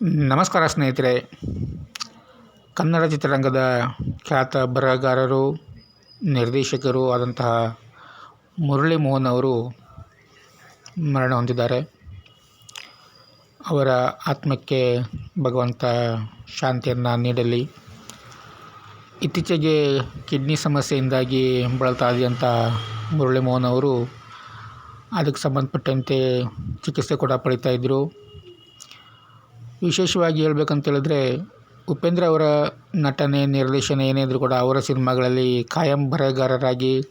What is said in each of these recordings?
ನಮಸ್ಕಾರ ಸ್ನೇಹಿತರೆ. ಕನ್ನಡ ಚಿತ್ರರಂಗದ ಖ್ಯಾತ ಬರಹಗಾರರು, ನಿರ್ದೇಶಕರು ಆದಂತಹ ಮುರಳಿ ಮೋಹನ್ ಅವರು ಮರಣ ಹೊಂದಿದ್ದಾರೆ. ಅವರ ಆತ್ಮಕ್ಕೆ ಭಗವಂತ ಶಾಂತಿಯನ್ನು ನೀಡಲಿ. ಇತ್ತೀಚೆಗೆ ಕಿಡ್ನಿ ಸಮಸ್ಯೆಯಿಂದಾಗಿ ಬಳಲ್ತಾ ಇದ್ದಂಥ ಮುರಳಿ ಮೋಹನ್ ಅವರು ಅದಕ್ಕೆ ಸಂಬಂಧಪಟ್ಟಂತೆ ಚಿಕಿತ್ಸೆ ಕೂಡ ಪಡಿತಾ ಇದ್ದರು. ವಿಶೇಷವಾಗಿ ಹೇಳ್ಬೇಕಂತೇಳಿದ್ರೆ, ಉಪೇಂದ್ರ ಅವರ ನಟನೆ, ನಿರ್ದೇಶನ ಏನೇ ಇದ್ದರೂ ಕೂಡ ಅವರ ಸಿನಿಮಾಗಳಲ್ಲಿ ಕಾಯಂ ಬರಹಗಾರರಾಗಿ,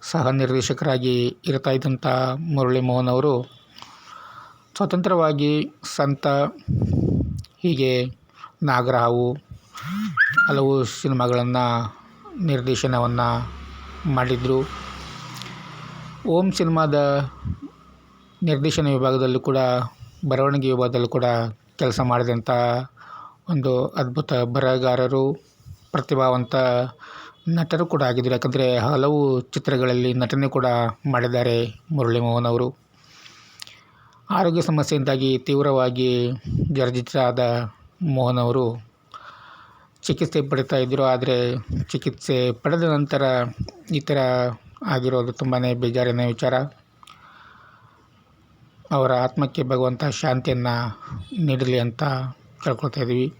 ಸಹ ನಿರ್ದೇಶಕರಾಗಿ ಇರ್ತಾ ಇದ್ದಂಥ ಮುರಳಿ ಮೋಹನ್ ಅವರು ಸ್ವತಂತ್ರವಾಗಿ ಸಂತ, ಹೀಗೆ ನಾಗರಹಾವು ಹಲವು ಸಿನಿಮಾಗಳನ್ನು ನಿರ್ದೇಶನವನ್ನು ಮಾಡಿದರು. ಓಂ ಸಿನಿಮಾದ ನಿರ್ದೇಶನ ವಿಭಾಗದಲ್ಲೂ ಕೂಡ, ಬರವಣಿಗೆ ವಿಭಾಗದಲ್ಲೂ ಕೂಡ ಕೆಲಸ ಮಾಡಿದಂಥ ಒಂದು ಅದ್ಭುತ ಬರಹಗಾರರು, ಪ್ರತಿಭಾವಂತ ನಟರು ಕೂಡ ಆಗಿದ್ದರು. ಯಾಕಂದರೆ ಹಲವು ಚಿತ್ರಗಳಲ್ಲಿ ನಟನೆ ಕೂಡ ಮಾಡಿದ್ದಾರೆ ಮುರಳಿ ಮೋಹನ್ ಅವರು. ಆರೋಗ್ಯ ಸಮಸ್ಯೆಯಿಂದಾಗಿ ತೀವ್ರವಾಗಿ ಜರ್ಜರಿತರಾದ ಮೋಹನ್ ಅವರು ಚಿಕಿತ್ಸೆ ಪಡಿತಾ ಇದ್ದರು. ಆದರೆ ಚಿಕಿತ್ಸೆ ಪಡೆದ ನಂತರ ಈ ಥರ ಆಗಿರೋದು ತುಂಬಾ ಬೇಜಾರಿನ ವಿಚಾರ. ಅವರ ಆತ್ಮಕ್ಕೆ ಭಗವಂತ ಶಾಂತಿಯನ್ನು ನೀಡಲಿ ಅಂತ ಕೇಳ್ಕೊಳ್ತಾ ಇದ್ದೀವಿ.